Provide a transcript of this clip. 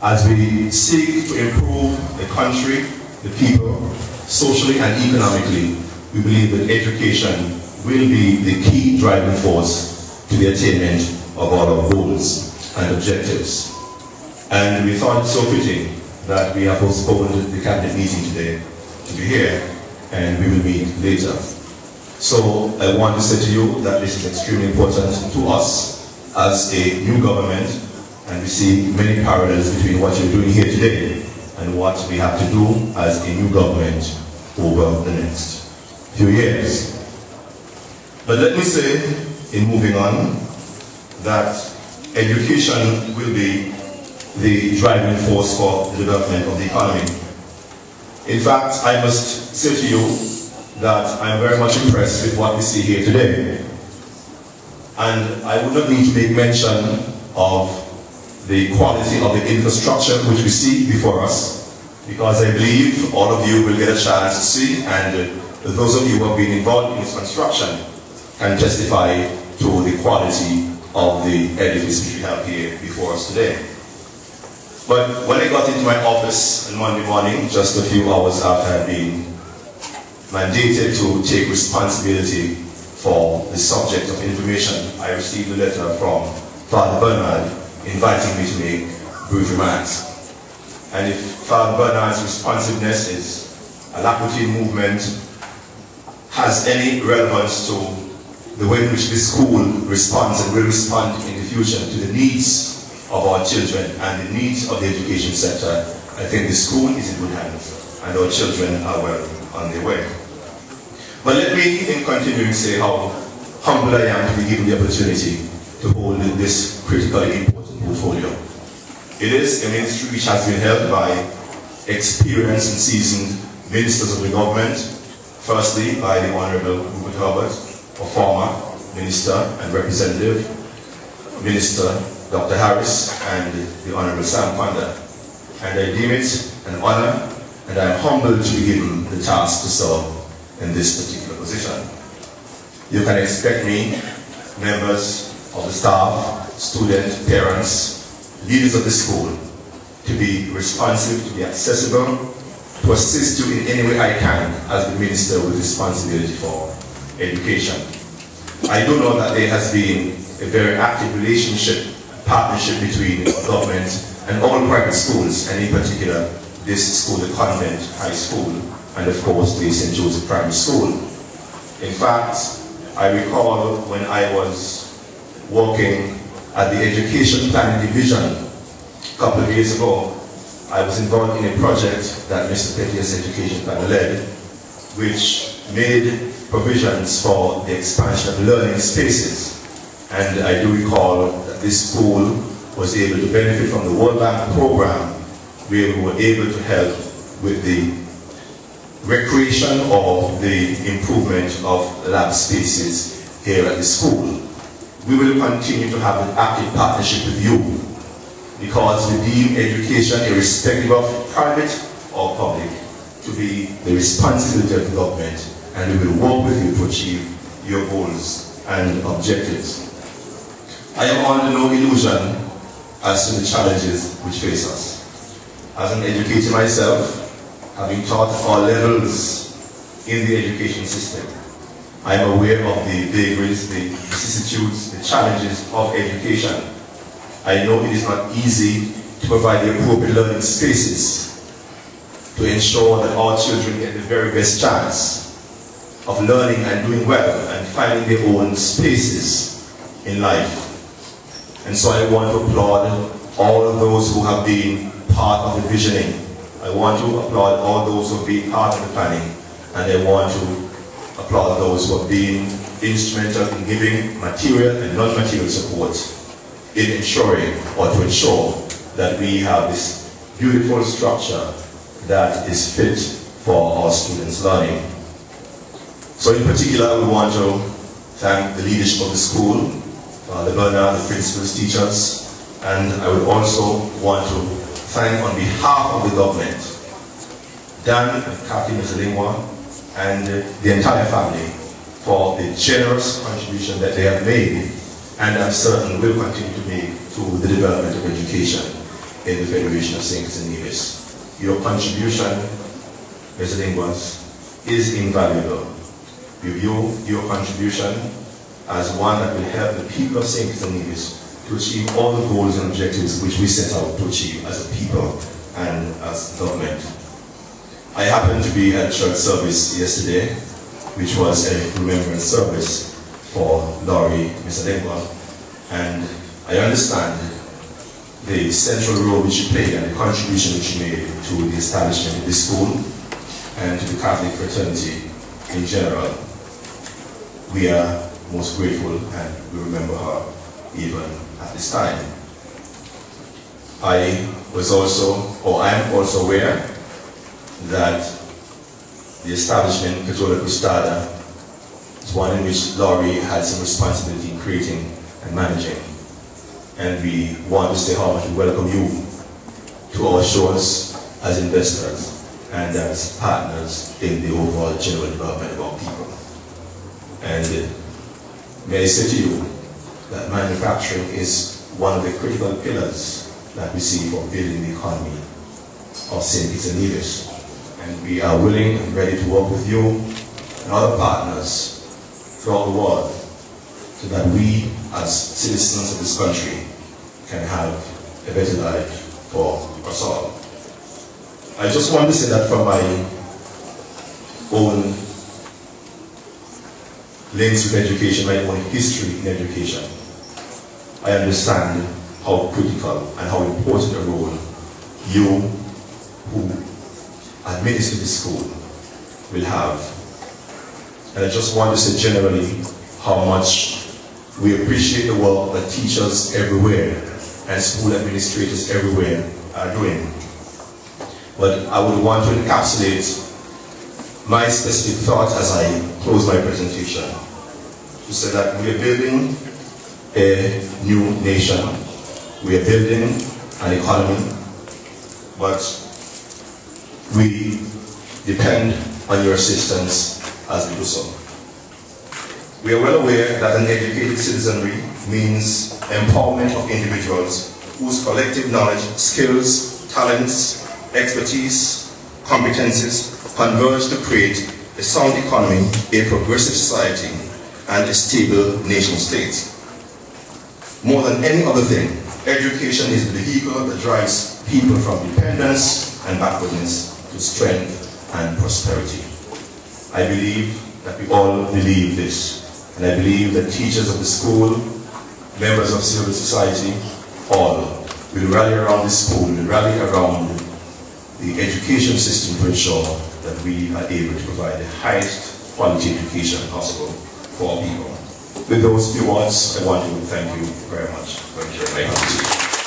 as we seek to improve the country, the people, socially and economically, we believe that education will be the key driving force to the attainment of all our goals and objectives. And we thought it so fitting that we have postponed the cabinet meeting today to be here, and we will meet later. So I want to say to you that this is extremely important to us as a new government, and we see many parallels between what you're doing here today and what we have to do as a new government over the next few years. But let me say, in moving on, that education will be the driving force for the development of the economy. In fact, I must say to you that I'm very much impressed with what we see here today. And I would not need to make mention of the quality of the infrastructure which we see before us, because I believe all of you will get a chance to see, and those of you who have been involved in its construction can testify to the quality of the edifice which we have here before us today. But when I got into my office on Monday morning, just a few hours after I had been mandated to take responsibility for the subject of information, I received a letter from Father Bernard inviting me to make brief remarks. And if Father Bernard's responsiveness is alacrity movement has any relevance to the way in which this school responds and will respond in the future to the needs of our children and the needs of the education sector, I think the school is in good hands and our children are well on their way. But let me, in continuing, say how humble I am to be given the opportunity to hold this critically important portfolio. It is a ministry which has been held by experienced and seasoned ministers of the government, firstly by the Honorable Rupert Herbert, a former minister and representative, Minister Dr. Harris, and the Honorable Sam Panda. And I deem it an honor, and I am humbled to be given the task to serve in this particular position. You can expect me, members of the staff, students, parents, leaders of the school, to be responsive, to be accessible, to assist you in any way I can as the minister with responsibility for education. I do know that there has been a very active relationship, partnership between government and all private schools, and in particular this school, the Convent High School, and of course the St. Joseph Primary School. In fact, I recall when I was working at the Education Planning Division a couple of years ago, I was involved in a project that Mr. Pettier's Education Planner led, which made provisions for the expansion of learning spaces. And I do recall that this school was able to benefit from the World Bank program, where we were able to help with the recreation or the improvement of lab spaces here at the school. We will continue to have an active partnership with you, because we deem education, irrespective of private or public, to be the responsibility of the government, and we will work with you to achieve your goals and objectives. I am under no illusion as to the challenges which face us. As an educator myself, having taught at all levels in the education system, I am aware of the vagaries, the vicissitudes, the challenges of education. I know it is not easy to provide the appropriate learning spaces to ensure that our children get the very best chance of learning and doing well and finding their own spaces in life. And so I want to applaud all of those who have been part of the visioning. I want to applaud all those who have been part of the planning, and I want to applaud those who have been instrumental in giving material and non-material support in ensuring or to ensure that we have this beautiful structure that is fit for our students' learning. So in particular, we want to thank the leadership of the school, the Bernard, the principals, teachers, and I would also want to thank on behalf of the government, Dan and Carty and the entire family for the generous contribution that they have made, and I'm certain will continue to make, to the development of education in the Federation of St. Kitts and Nevis. Your contribution, Mr. Dingwas, is invaluable. We view your contribution as one that will help the people of St. Kitts and Nevis to achieve all the goals and objectives which we set out to achieve as a people and as government. I happened to be at church service yesterday, which was a remembrance service for Laurie Misadengwa, and I understand the central role which she played and the contribution which she made to the establishment of this school and to the Catholic fraternity in general. We are most grateful and we remember her even at this time. I am also aware that the establishment, Cattolic Crustada, is one in which Laurie had some responsibility in creating and managing. And we want to say how much we welcome you to our shores as investors and as partners in the overall general development of our people. And may I say to you that manufacturing is one of the critical pillars that we see for building the economy of St. Kitts and Nevis. And we are willing and ready to work with you and other partners throughout the world so that we, as citizens of this country, can have a better life for us all. I just want to say that from my own links with education, my own history in education, I understand how critical and how important a role you, who administer the school, will have. And I just want to say generally how much we appreciate the work that teachers everywhere and school administrators everywhere are doing. But I would want to encapsulate my specific thought as I close my presentation to say that we are building a new nation, we are building an economy, but we depend on your assistance as we do so. We are well aware that an educated citizenry means empowerment of individuals whose collective knowledge, skills, talents, expertise, competences converge to create a sound economy, a progressive society, and a stable nation state. More than any other thing, education is the vehicle that drives people from dependence and backwardness to strength and prosperity. I believe that we all believe this. And I believe that teachers of the school, members of civil society, all will rally around this school, will rally around the education system to ensure that we are able to provide the highest quality education possible for our people. With those few words, I want to thank you very much for sharing my time.